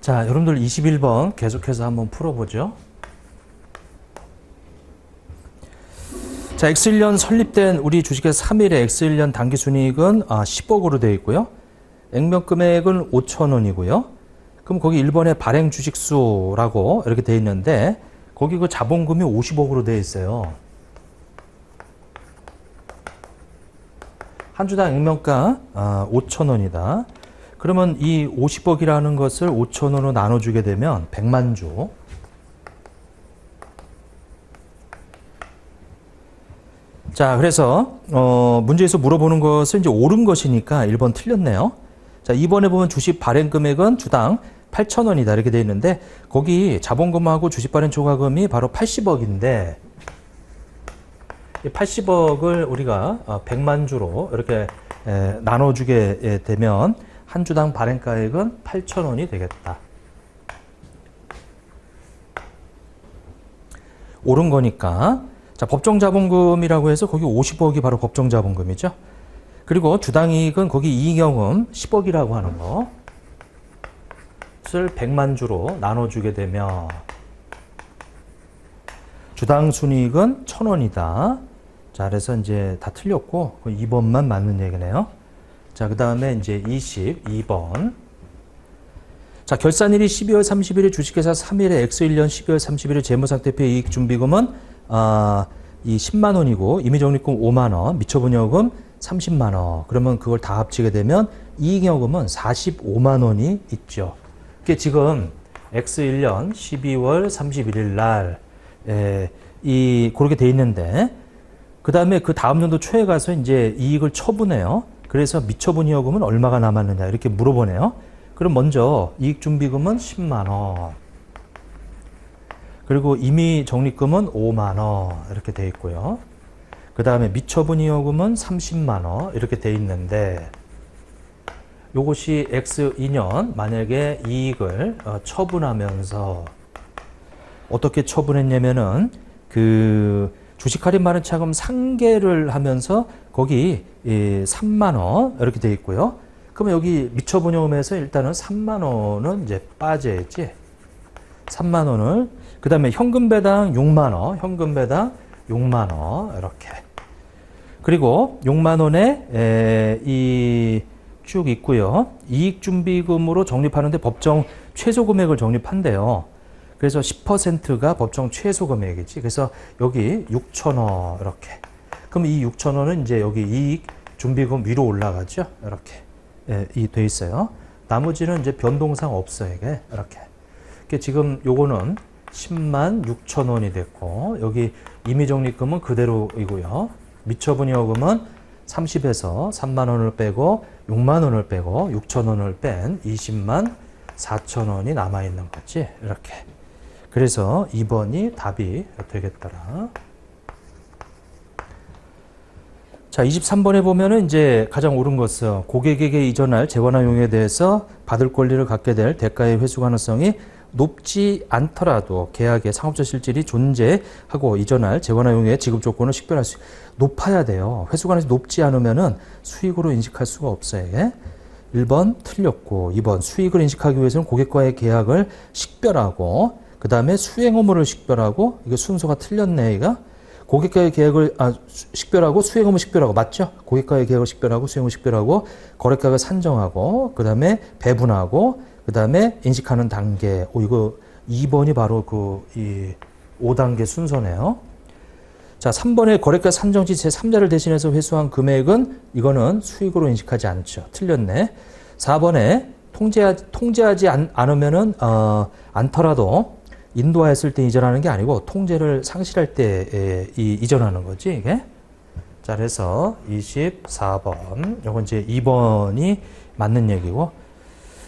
자, 여러분들 21번 계속해서 한번 풀어보죠. 자, X1년 설립된 우리 주식회사 3일의 X1년 당기순이익은 10억으로 되어 있고요. 액면금액은 5,000원이고요. 그럼 거기 1번에 발행 주식수라고 이렇게 되어 있는데 거기 그 자본금이 50억으로 되어 있어요. 한 주당 액면가 5,000원이다. 그러면 이 50억이라는 것을 5,000원으로 나눠주게 되면 100만 주. 자, 그래서 문제에서 물어보는 것은 이제 옳은 것이니까 1번 틀렸네요. 자, 2번에 보면 주식 발행 금액은 주당 8,000원이다 이렇게 되어 있는데 거기 자본금하고 주식 발행 초과금이 바로 80억인데 이 80억을 우리가 100만 주로 이렇게 나눠주게 되면 한 주당 발행가액은 8,000원이 되겠다. 옳은 거니까. 자, 법정자본금이라고 해서 거기 50억이 바로 법정자본금이죠. 그리고 주당이익은 거기 이익여금 10억이라고 하는 것을 100만 주로 나눠주게 되면 주당 순이익은 1,000원이다. 자, 그래서 이제 다 틀렸고 2번만 맞는 얘기네요. 자, 그 다음에 이제 22번. 자, 결산일이 12월 30일에 주식회사 3일에 X1년 12월 30일에 재무상태표 이익준비금은 이 10만 원이고 임의적립금 5만 원, 미처분여금 30만 원. 그러면 그걸 다 합치게 되면 이익여금은 45만 원이 있죠. 그게 지금 X1년 12월 31일 날 그렇게 돼 있는데 그 다음에 그 다음 연도 초에 가서 이제 이익을 처분해요. 그래서 미처분여금은 얼마가 남았느냐 이렇게 물어보네요. 그럼 먼저 이익준비금은 10만 원. 그리고 임의적립금은 5만 원 이렇게 돼 있고요. 그 다음에 미처분여금은 30만 원 이렇게 돼 있는데 요것이 X2년 만약에 이익을 처분하면서 어떻게 처분했냐면은 그 주식 할인 만원 차금 상계를 하면서 거기 3만 원 이렇게 돼 있고요. 그러면 여기 미처분여금에서 일단은 3만 원은 이제 빠져야지. 3만 원을 그 다음에 현금 배당 6만 원, 현금 배당 6만 원 이렇게. 그리고 6만 원에 이 쭉 있고요. 이익준비금으로 적립하는데 법정 최소 금액을 적립한대요. 그래서 10%가 법정 최소 금액이지. 그래서 여기 6,000원 이렇게. 그럼 이 6,000원은 이제 여기 이익준비금 위로 올라가죠. 이렇게 돼 있어요. 나머지는 이제 변동상 없어요. 이게 이렇게. 지금 요거는 10만 6천 원이 됐고 여기 임의적립금은 그대로이고요. 미처분여금은 30에서 3만 원을 빼고 6만 원을 빼고 6천 원을 뺀 20만 4천 원이 남아있는 거지. 이렇게. 그래서 2번이 답이 되겠더라. 자, 23번에 보면은 이제 가장 옳은 것은 고객에게 이전할 재관화 용에 대해서 받을 권리를 갖게 될 대가의 회수 가능성이 높지 않더라도 계약의 상업적 실질이 존재하고 이전할 재관화 용의 지급 조건을 식별할 수 높아야 돼요. 회수 가능성이 높지 않으면은 수익으로 인식할 수가 없어요. 1번 틀렸고 2번 수익을 인식하기 위해서는 고객과의 계약을 식별하고 그 다음에 수행 의무를 식별하고 이게 순서가 틀렸네. 얘가 고객과의 계약을 식별하고 수행 의무 식별하고 맞죠? 고객과의 계약을 식별하고 수행 의무 식별하고 거래가액을 산정하고 그 다음에 배분하고 그 다음에 인식하는 단계. 이거 2번이 바로 이 5단계 순서네요. 자, 3번에 거래가 산정지 제3자를 대신해서 회수한 금액은 이거는 수익으로 인식하지 않죠. 틀렸네. 4번에 통제하지 않으면은 않더라도 인도하였을 때 이전하는 게 아니고 통제를 상실할 때 이전하는 거지 이게. 자, 그래서 24번 요건 이제 2번이 맞는 얘기고.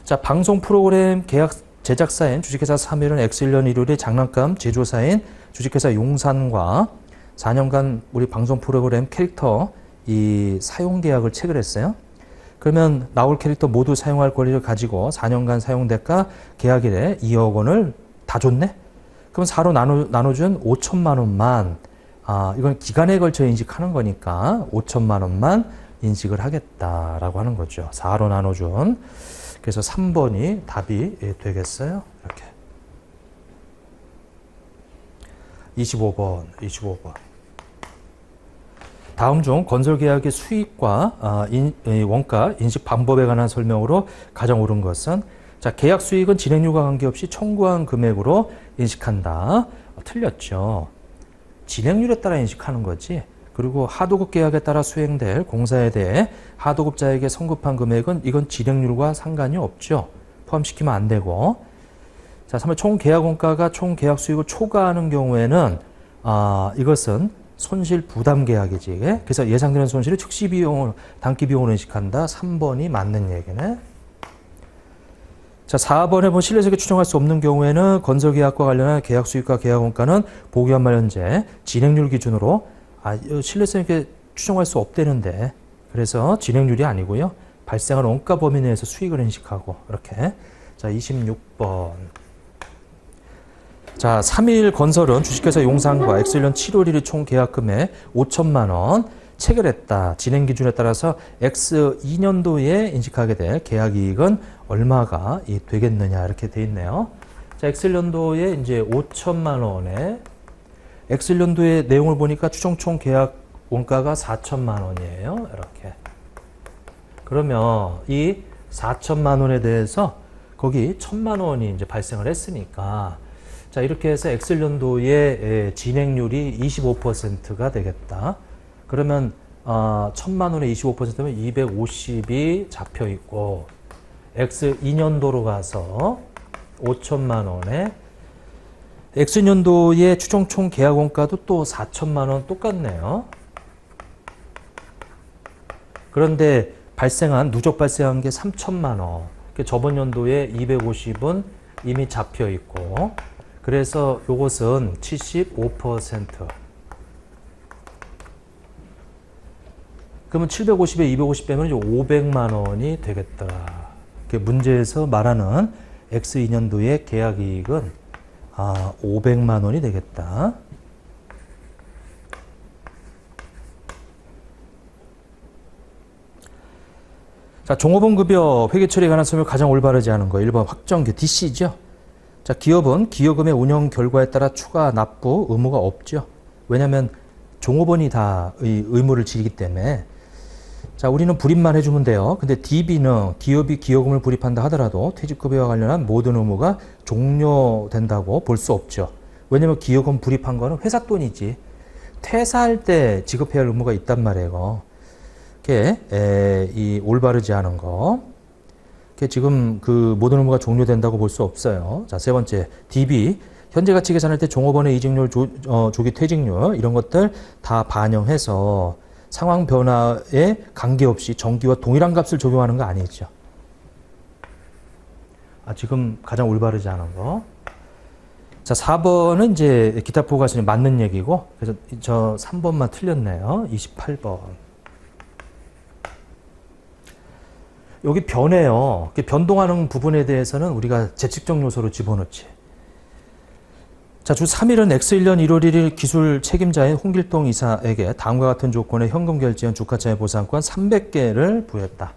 자, 방송 프로그램 계약 제작사인 주식회사 3일은 X1년 1월에 장난감 제조사인 주식회사 용산과 4년간 우리 방송 프로그램 캐릭터 이 사용 계약을 체결했어요. 그러면 나올 캐릭터 모두 사용할 권리를 가지고 4년간 사용 대가 계약일에 2억 원을 다 줬네? 그럼 4로 나눠준 5천만 원만, 이건 기간에 걸쳐 인식하는 거니까 5천만 원만 인식을 하겠다라고 하는 거죠. 4로 나눠준 그래서 3번이 답이 되겠어요. 이렇게. 25번. 다음 중 건설계약의 수익과 원가 인식 방법에 관한 설명으로 가장 옳은 것은 자, 계약 수익은 진행률과 관계없이 청구한 금액으로 인식한다. 틀렸죠. 진행률에 따라 인식하는 거지. 그리고 하도급 계약에 따라 수행될 공사에 대해 하도급자에게 선급한 금액은 이건 진행률과 상관이 없죠. 포함시키면 안 되고. 자, 3번 총 계약 원가가 총 계약 수익을 초과하는 경우에는 이것은 손실 부담 계약이지. 그래서 예상되는 손실을 즉시 비용을 단기 비용으로 인식한다. 3번이 맞는 얘기네. 자, 4번에 보면 실내석에 추정할 수 없는 경우에는 건설계약과 관련한 계약 수익과 계약 원가는 보기환말 현재 진행률 기준으로 실내석에 추정할 수 없다는데 그래서 진행률이 아니고요. 발생한 원가 범위 내에서 수익을 인식하고 이렇게. 자, 26번. 자, 3일 건설은 주식회사 용산과 엑셀련 7월 1일 총 계약금액 5천만 원 체결했다. 진행 기준에 따라서 X 2년도에 인식하게 될 계약이익은 얼마가 되겠느냐 이렇게 돼 있네요. 자, 엑셀연도에 이제 5천만 원에 엑셀연도의 내용을 보니까 추정 총 계약 원가가 4천만 원이에요. 이렇게. 그러면 이 4천만 원에 대해서 거기 1천만 원이 이제 발생을 했으니까 자, 이렇게 해서 엑셀연도의 진행률이 25%가 되겠다. 그러면 1천만 원에 25%면 250이 잡혀 있고 X 2년도로 가서 5천만 원에 X 년도의 추정 총 계약 원가도 또 4천만 원 똑같네요. 그런데 누적 발생한 게 3천만 원. 저번 연도에 250은 이미 잡혀 있고 그래서 요것은 75%. 그러면 750에 250 빼면 이제 500만 원이 되겠더라. 문제에서 말하는 X2년도의 계약이익은 500만 원이 되겠다. 자, 종업원급여 회계 처리에 관한 설명 가장 올바르지 않은 거 1번 확정기 DC죠. 자, 기업은 기여금의 운영 결과에 따라 추가 납부 의무가 없죠. 왜냐하면 종업원이 다 의무를 지르기 때문에. 자, 우리는 불입만 해주면 돼요. 근데 DB는 기업이 기여금을 불입한다 하더라도 퇴직급여와 관련한 모든 의무가 종료된다고 볼 수 없죠. 왜냐면 기여금 불입한 거는 회사 돈이지. 퇴사할 때 지급해야 할 의무가 있단 말이에요. 이 올바르지 않은 거. 지금 그 모든 의무가 종료된다고 볼 수 없어요. 자, 세 번째 DB 현재 가치 계산할 때 종업원의 이직률, 조기 퇴직률 이런 것들 다 반영해서 상황 변화에 관계없이 정기와 동일한 값을 적용하는 거 아니죠. 지금 가장 올바르지 않은 거. 자, 4번은 이제 기타 포괄선이 맞는 얘기고 그래서 저 3번만 틀렸네요. 28번. 여기 변해요. 변동하는 부분에 대해서는 우리가 재측정 요소로 집어넣지. 자, 주 3일은 X1년 1월 1일 기술 책임자인 홍길동 이사에게 다음과 같은 조건의 현금 결제형 주가차익 보상권 300개를 부여했다.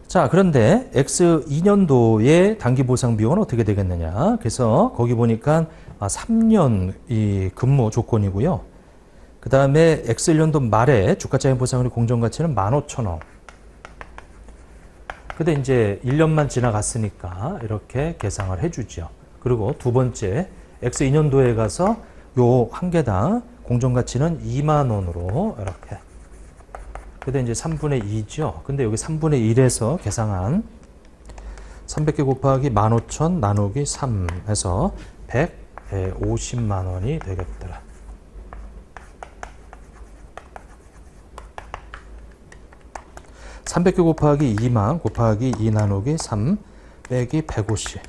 자, 그런데 X2년도의 단기 보상 비용은 어떻게 되겠느냐. 그래서 거기 보니까 3년 이 근무 조건이고요. 그 다음에 X1년도 말에 주가차익 보상률 공정가치는 15,000원. 근데 이제 1년만 지나갔으니까 이렇게 계상을 해주죠. 그리고 두 번째 X2년도에 가서 요 한 개당 공정가치는 2만 원으로 이렇게. 근데 이제 3분의 2죠. 근데 여기 3분의 1에서 계상한 300개 곱하기 15,000 나누기 3 해서 150만 원이 되겠더라. (300개) 곱하기 2만 곱하기 2 나누기 3 빼기 150.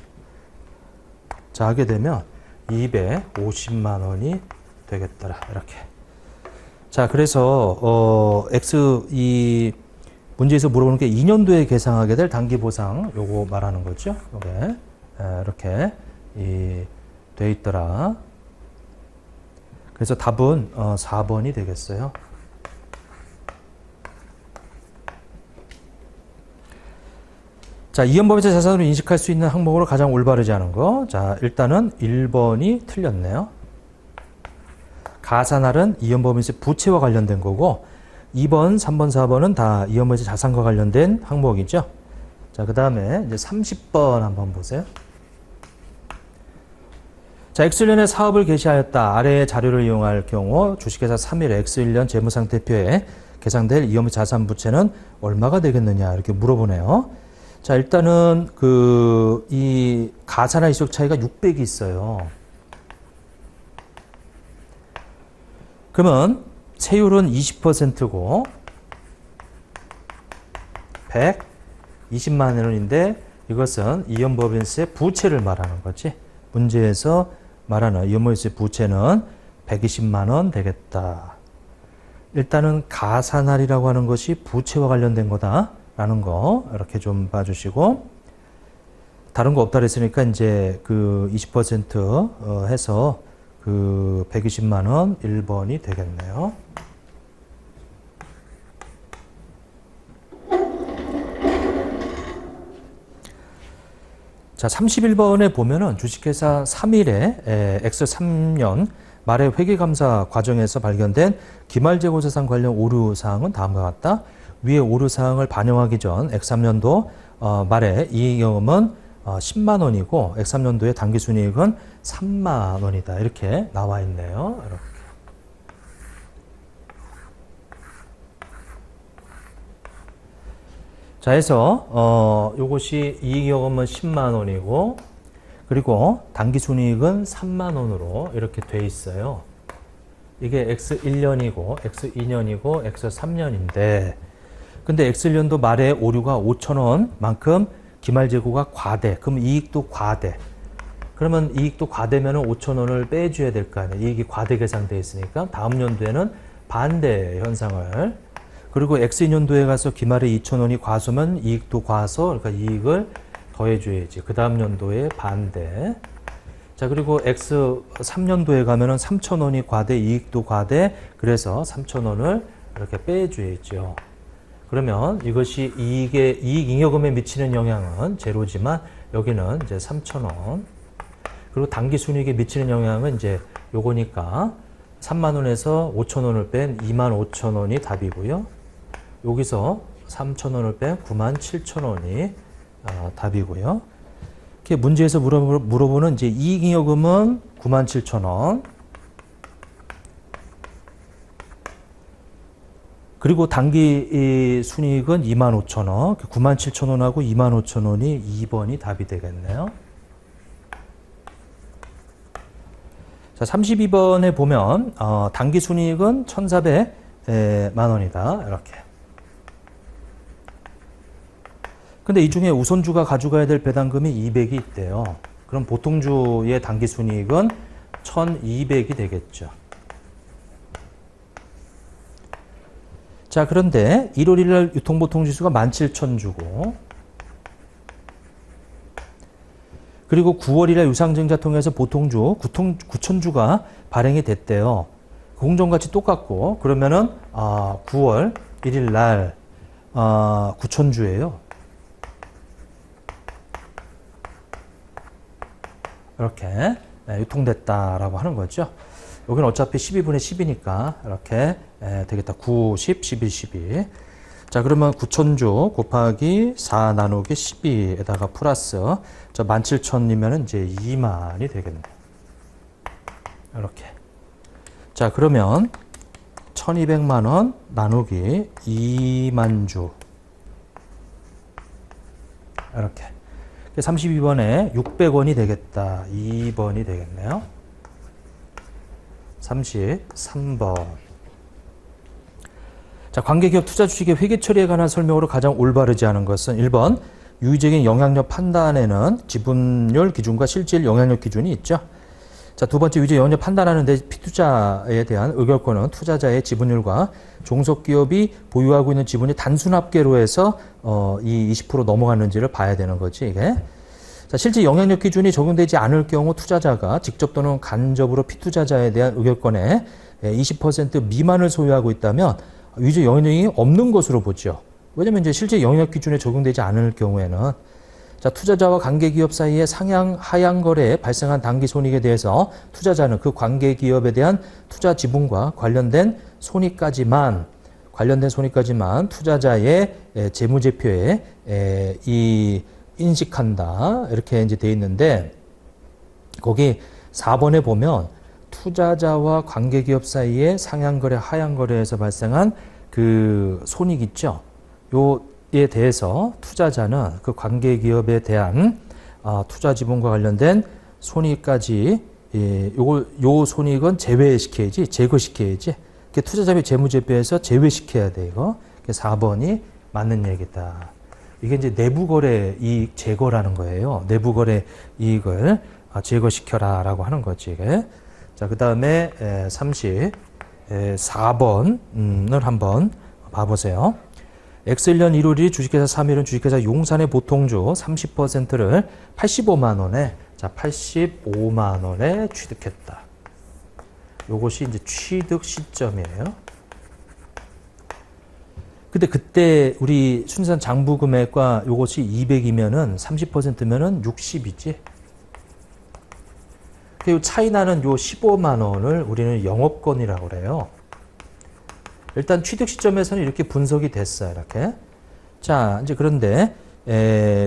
자, 하게 되면 250만 원이 되겠더라. 이렇게. 자, 그래서 X 이 문제에서 물어보는 게 2년도에 계상하게 될 단기 보상 요거 말하는 거죠. 요게 이렇게 돼 있더라. 그래서 답은 4번이 되겠어요. 자, 이연법인세 자산으로 인식할 수 있는 항목으로 가장 올바르지 않은 거. 자, 일단은 1번이 틀렸네요. 가산할은 이연법인세 부채와 관련된 거고 2번, 3번, 4번은 다 이연법인세 자산과 관련된 항목이죠. 자, 그 다음에 이제 30번 한번 보세요. 자, X년에 사업을 개시하였다. 아래의 자료를 이용할 경우 주식회사 3일 X1년 재무상태표에 계상될 이연법인세 자산 부채는 얼마가 되겠느냐 이렇게 물어보네요. 자, 일단은 이 가산할 이적 차이가 600이 있어요. 그러면 세율은 20%고 120만 원인데 이것은 이연법인세 부채를 말하는 거지. 문제에서 말하는 이연법인세 부채는 120만 원 되겠다. 일단은 가산할이라고 하는 것이 부채와 관련된 거다라는 거 이렇게 좀 봐주시고 다른 거 없다 그랬으니까 이제 20% 해서 120만 원 1번이 되겠네요. 자, 31번에 보면은 주식회사 3일에 X3년 말의 회계감사 과정에서 발견된 기말재고자산 관련 오류사항은 다음과 같다. 위에 오류사항을 반영하기 전 X3년도 말에 이익잉여금은 10만 원이고 X3년도의 당기순이익은 3만 원이다. 이렇게 나와 있네요. 이렇게. 자, 해서 요것이 이익잉여금은 10만 원이고 그리고 당기순이익은 3만 원으로 이렇게 돼 있어요. 이게 X1년이고 X2년이고 X3년인데 근데 X1년도 말에 오류가 5천 원만큼 기말재고가 과대. 그럼 이익도 과대. 그러면 이익도 과대면 5천 원을 빼줘야 될 거 아니에요. 이익이 과대 계산되어 있으니까 다음 연도에는 반대 현상을 그리고 X2년도에 가서 기말에 2천 원이 과소면 이익도 과소. 그러니까 이익을 더해줘야지. 그 다음 연도에 반대. 자, 그리고 X3년도에 가면은 3천 원이 과대, 이익도 과대. 그래서 3천 원을 이렇게 빼줘야죠. 그러면 이것이 이익잉여금에 미치는 영향은 제로지만 여기는 이제 3,000원. 그리고 당기순이익에 미치는 영향은 이제 요거니까 3만 원에서 5천 원을 뺀 2만 5천 원이 답이고요. 여기서 3천 원을 뺀 9만 7천 원이 답이고요. 이렇게 문제에서 물어보는 이제 이익잉여금은 9만 7천 원. 그리고 당기 순이익은 2만 5천 원, 9만 7천 원하고 2만 5천 원이 2번이 답이 되겠네요. 자, 32번에 보면 당기 순이익은 1,400만 원이다. 이렇게. 근데 이 중에 우선주가 가져가야 될 배당금이 200이 있대요. 그럼 보통주의 당기 순이익은 1,200이 되겠죠. 자, 그런데 1월 1일 유통보통지수가 17,000주고 그리고 9월 1일 유상증자 통해서 보통주 9,000주가 발행이 됐대요. 공정가치 똑같고 그러면은 9월 1일 날 9,000주예요. 이렇게 유통됐다라고 하는 거죠. 여기는 어차피 12분의 10이니까 이렇게 되겠다. 9, 10, 11, 12. 자, 그러면 9,000주 곱하기 4 나누기 12에다가 플러스 17,000이면 이제 2만이 되겠네. 이렇게. 자, 그러면 1,200만 원 나누기 2만 주. 이렇게. 32번에 600원이 되겠다. 2번이 되겠네요. 33번. 자, 관계기업 투자 주식의 회계 처리에 관한 설명으로 가장 올바르지 않은 것은 1번 유의적인 영향력 판단에는 지분율 기준과 실질 영향력 기준이 있죠. 자, 두 번째 유의적 영향력 판단하는데 피투자에 대한 의결권은 투자자의 지분율과 종속기업이 보유하고 있는 지분이 단순 합계로 해서 이 20% 넘어갔는지를 봐야 되는 거지 이게. 자, 실제 영향력 기준이 적용되지 않을 경우 투자자가 직접 또는 간접으로 피투자자에 대한 의결권의 20% 미만을 소유하고 있다면 유의적 영향력이 없는 것으로 보죠. 왜냐면 이제 실제 영향력 기준에 적용되지 않을 경우에는 자, 투자자와 관계기업 사이의 상향, 하향 거래에 발생한 단기손익에 대해서 투자자는 그 관계기업에 대한 투자 지분과 관련된 손익까지만 투자자의 재무제표에 인식한다. 이렇게 이제 돼 있는데, 거기 4번에 보면 투자자와 관계기업 사이의 상향거래, 하향거래에서 발생한 그 손익 있죠. 요에 대해서 투자자는 그 관계기업에 대한 투자 지분과 관련된 손익까지 요 손익은 제외시켜야지, 제거시켜야지. 투자자의 재무제표에서 제외시켜야 돼, 이거. 4번이 맞는 얘기다. 이게 이제 내부거래 이익 제거라는 거예요. 내부거래 이익을 제거시켜라 라고 하는 거지, 이게. 자, 그 다음에 34번을 한번 봐보세요. X1년 1월 1일 주식회사 3일은 주식회사 용산의 보통주 30%를 85만 원에, 자, 85만 원에 취득했다. 요것이 이제 취득 시점이에요. 근데 그때 우리 순산 장부 금액과 요것이 200이면은 30%면은 60이지. 그 차이 나는 요 15만 원을 우리는 영업권이라고 그래요. 일단 취득 시점에서는 이렇게 분석이 됐어요. 이렇게. 자, 이제 그런데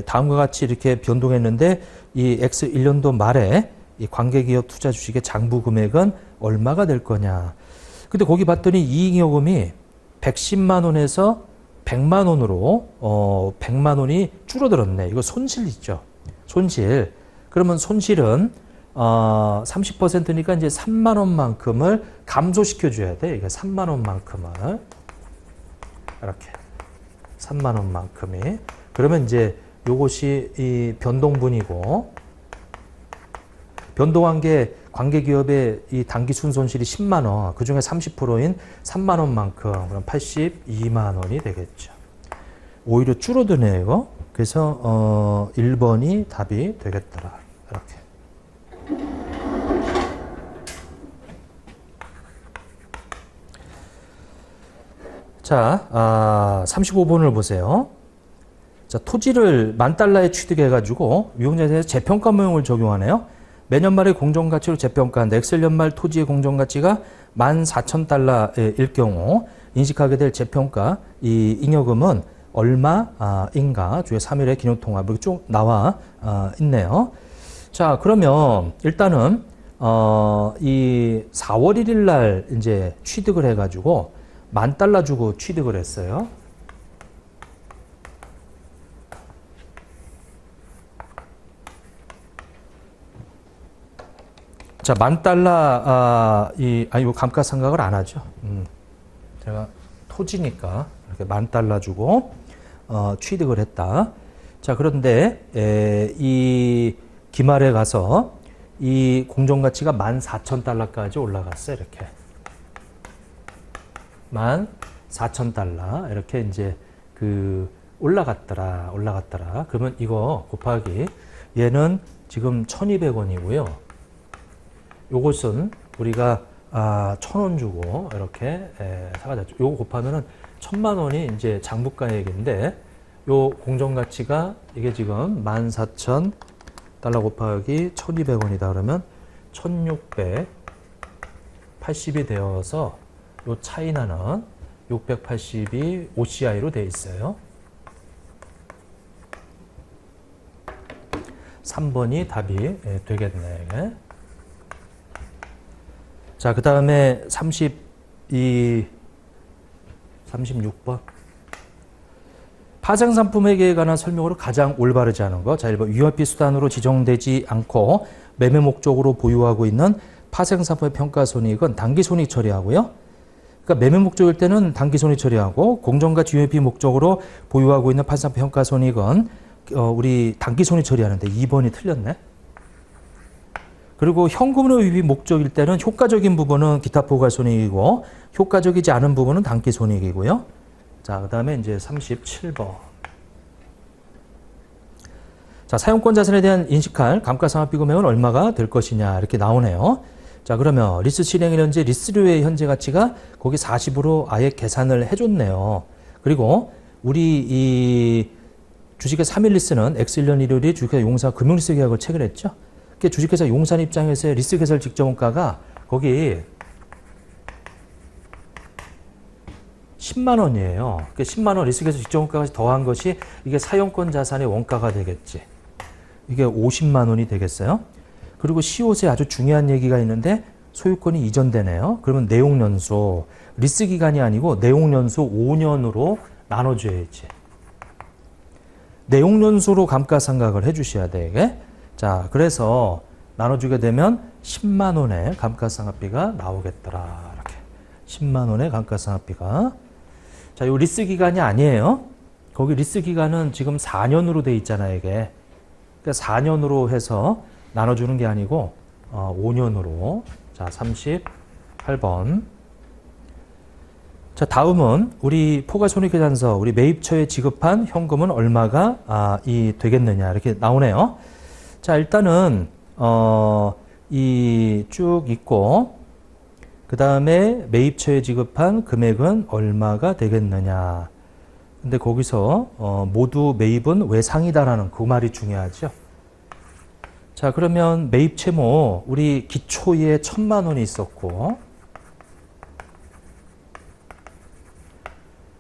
다음과 같이 이렇게 변동했는데 이 X 1년도 말에 이 관계기업 투자 주식의 장부 금액은 얼마가 될 거냐. 근데 거기 봤더니 이익여금이 110만 원에서 100만 원으로 100만 원이 줄어들었네. 이거 손실이죠. 손실. 그러면 손실은 30%니까 이제 3만 원만큼을 감소시켜 줘야 돼. 이게 3만 원만큼을 이렇게 3만 원만큼이. 그러면 이제 요것이 이 변동분이고, 변동한 게 관계기업의 이 단기 순손실이 10만 원, 그 중에 30%인 3만 원만큼, 그럼 82만 원이 되겠죠. 오히려 줄어드네요, 이거. 그래서 1번이 답이 되겠더라. 이렇게. 자, 35번을 보세요. 자, 토지를 $10,000에 취득해가지고 유형자산에서 재평가 모형을 적용하네요. 매년 말에 공정가치로 재평가한다. X년 말 토지의 공정가치가 $14,000일 경우 인식하게 될 재평가 이 잉여금은 얼마인가? 주에 3일에 기념통합 이렇게 쭉 나와 있네요. 자, 그러면 일단은 이 4월 1일 날 이제 취득을 해가지고 $10,000 주고 취득을 했어요. 자, $10,000 이거 감가상각을 안 하죠. 제가 토지니까 이렇게 $10,000 주고 취득을 했다. 자, 그런데 이 기말에 가서 이 공정가치가 $14,000까지 올라갔어요. 이렇게 $14,000 이렇게 이제 그 올라갔더라. 그러면 이거 곱하기 얘는 지금 1,200원이고요. 요것은 우리가 1,000원 주고 이렇게 사가졌죠. 요거 곱하면은 1,000만 원이 이제 장부가액인데 요 공정가치가 이게 지금 $14,000 곱하기 1,200원이다 그러면 1,680이 되어서 요 차이 나는 680이 OCI로 돼 있어요. 3번이 답이 되겠네. 이게. 자, 그 다음에 36번. 파생상품에게 관한 설명으로 가장 올바르지 않은 거. 자, 1번. 위협비 수단으로 지정되지 않고 매매 목적으로 보유하고 있는 파생상품의 평가손익은 단기손익 처리하고요. 그러니까 매매 목적일 때는 단기손익 처리하고 공정가치 위협비 목적으로 보유하고 있는 파생상품 평가손익은 우리 단기손익 처리하는데 2번이 틀렸네. 그리고 현금으로 유입이 목적일 때는 효과적인 부분은 기타 포괄손익이고 효과적이지 않은 부분은 단기손익이고요. 자, 그 다음에 이제 37번. 자, 사용권 자산에 대한 인식할 감가상각비 금액은 얼마가 될 것이냐 이렇게 나오네요. 자, 그러면 리스 실행일 현재 리스료의 현재 가치가 거기 40으로 아예 계산을 해줬네요. 그리고 우리 이 주식회 3일 리스는 X1년 1월이 주식회사 용산 금융리스 계약을 체결했죠. 그게 주식회사 용산 입장에서의 리스 개설 직전원가가 거기 10만 원이에요. 그 10만 원 리스 개설 직전원가까지 더한 것이 이게 사용권 자산의 원가가 되겠지. 이게 50만 원이 되겠어요. 그리고 시옷에 아주 중요한 얘기가 있는데 소유권이 이전되네요. 그러면 내용연수, 리스 기간이 아니고 내용연수 5년으로 나눠줘야지. 내용연수로 감가상각을 해주셔야 돼, 이게. 자, 그래서 나눠주게 되면 10만 원의 감가상각비가 나오겠더라. 이렇게. 10만 원의 감가상각비가. 자, 요 리스 기간이 아니에요. 거기 리스 기간은 지금 4년으로 돼 있잖아요, 이게. 그러니까 4년으로 해서 나눠주는 게 아니고 5년으로. 자, 38번. 자, 다음은 우리 포괄손익계산서, 우리 매입처에 지급한 현금은 얼마가 되겠느냐 이렇게 나오네요. 자, 일단은 이 쭉 있고 그 다음에 매입처에 지급한 금액은 얼마가 되겠느냐. 근데 거기서 모두 매입은 외상이다라는 그 말이 중요하죠. 자, 그러면 매입 채무 우리 기초에 1,000만 원이 있었고,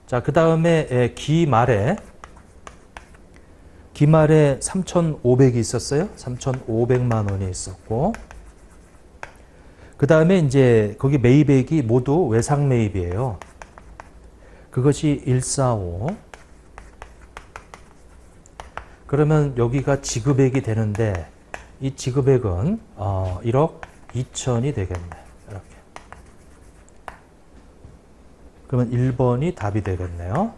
자, 그 다음에 기말에 3,500이 있었어요. 3,500만 원이 있었고, 그 다음에 이제 거기 매입액이 모두 외상 매입이에요. 그것이 145. 그러면 여기가 지급액이 되는데 이 지급액은 1억 2천이 되겠네. 이렇게. 그러면 1번이 답이 되겠네요.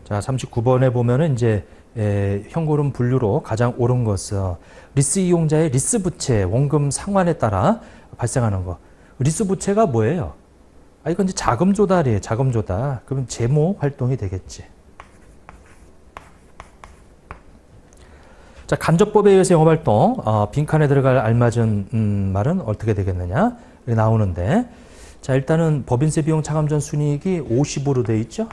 자, 39번에 보면은 이제 현고름 분류로 가장 옳은 것은 리스 이용자의 리스 부채 원금 상환에 따라 발생하는 거. 리스 부채가 뭐예요? 이건 이제 자금 조달이에요. 자금 조달. 그러면 재무 활동이 되겠지. 자, 간접법에 의해서 영업활동, 빈칸에 들어갈 알맞은 말은 어떻게 되겠느냐 나오는데, 자, 일단은 법인세 비용 차감전 순이익이 50으로 돼 있죠.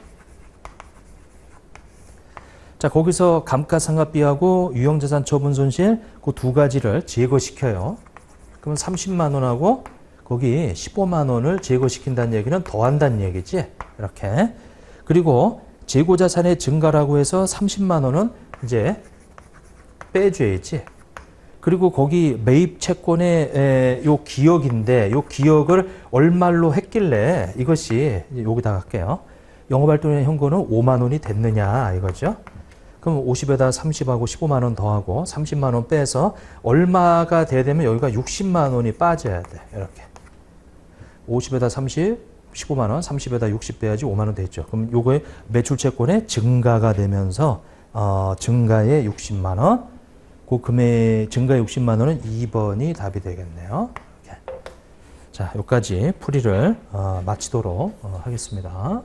자, 거기서 감가상각비하고 유형자산 처분 손실 그 두 가지를 제거시켜요. 그러면 30만 원하고 거기 15만 원을 제거시킨다는 얘기는 더한다는 얘기지. 이렇게. 그리고 재고자산의 증가라고 해서 30만 원은 이제 빼줘야지. 그리고 거기 매입 채권의 요 기억인데 요 기억을 얼마로 했길래 이것이 여기다 갈게요. 영업활동의 현고는 5만 원이 됐느냐 이거죠. 그럼 50에다 30하고 15만 원 더하고 30만 원 빼서 얼마가 돼야 되면 여기가 60만 원이 빠져야 돼. 이렇게. 50에다 30, 15만 원, 30에다 60 빼야지 5만 원 됐죠. 그럼 요거의 매출 채권의 증가가 되면서 증가의 60만 원, 그 금액 증가의 60만 원은 2번이 답이 되겠네요. 이렇게. 자, 여기까지 풀이를 마치도록 하겠습니다.